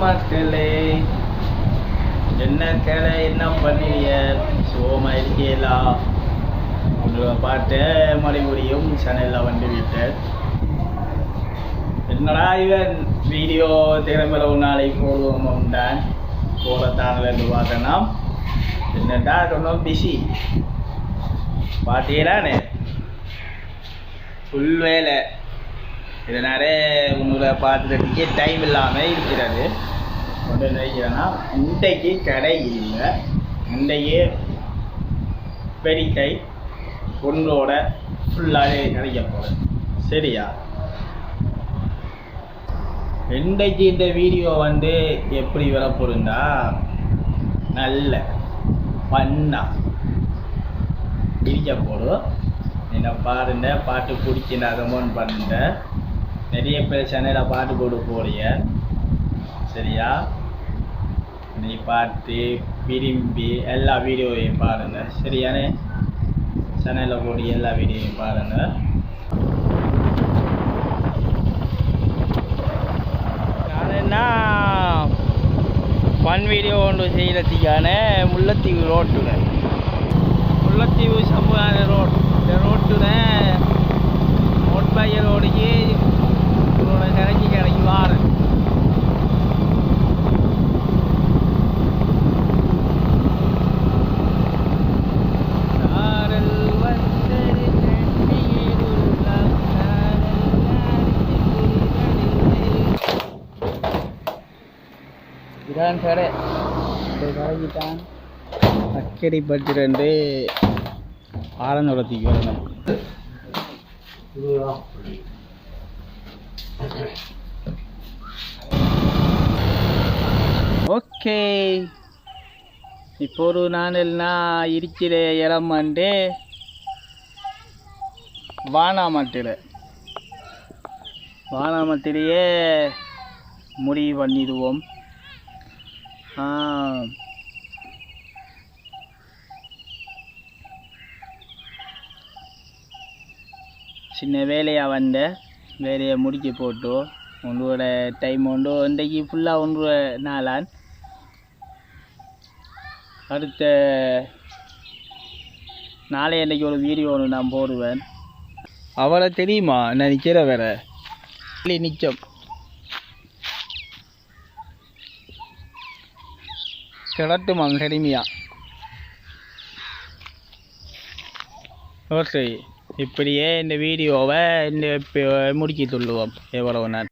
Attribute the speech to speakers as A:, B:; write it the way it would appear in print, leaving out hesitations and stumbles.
A: மக்களே, என்ன கலை என்ன பண்ணுறீங்க? சோமா இருக்கீங்களா? உங்களை பார்த்து மறுபடியும் சேனலில் வந்து விட்டேன். என்னடா இவன் வீடியோ திறமையில ஒரு நாளைக்கு போடுவோம் உண்டான் போடத்தானு பார்த்தேன்னா என்னடா ரொம்ப பிஸி பார்த்தீங்களானே ஃபுல் வேலை. இதனாலே உங்களை பார்த்துக்கிறதுக்கே டைம் இல்லாமல் இருக்கிறது. கொண்டு நினைக்கிறேன்னா இன்றைக்கு கடை இல்லை, இன்றைக்கு பெரிக்கை பொண்ணோட ஃபுல்லாகவே கிடைக்க போகிறேன். சரியா? இன்றைக்கு இந்த வீடியோ வந்து எப்படி வரப்போகுதுண்டா, நல்ல பண்ணா பிரிக்க போடும். என்ன பாருங்க, பாட்டு பிடிச்சி நான் கமெண்ட் பண்ணுங்க. நிறைய பேர் சேனலில் பாட்டு போட்டு போறிய. சரியா? நீ பார்த்து விரும்பி எல்லா வீடியோவையும் பாருங்கள். சரியானே? சேனலில் போட்டு எல்லா வீடியோவையும் பாருங்கள். நான் என்ன ஃபன் வீடியோ ஒன்று செய்கிறதுக்கான முல்லைத்தீவு ரோட்டுல முல்லைத்தீவு சமூக ரோட். இந்த ரோட்டுல மோட்பாய ரோடுக்கு உங்களோட கடைக்கு வாரேன். இதான் கடை. இந்த கடைக்கு தான் அக்கடிப்பட்டு 2 ஆரஞ்சோளத்துக்கு வரணும். ஓகே, இப்போ ஒரு நானெல்னா இருக்கிற இடம் வந்து வானாமட்டிலேயே முடிவு பண்ணிடுவோம். சின்ன வேலையாக வந்த வேலையை முடிக்க போட்டு உங்களோட டைம் உண்டு. இன்றைக்கு ஃபுல்லாக ஒன்று நாளான். அடுத்த நாளை அன்றைக்கி ஒரு வீடியோ ஒன்று நான் போடுவேன். அவளை தெரியுமா? என்ன நிற்கிற வேற நிச்சம் கிடட்டுமா கடுமையா. ஓகே, இப்படியே இந்த வீடியோவை முடிக்க சொல்லுவோம். எவ்வளவு நேரம்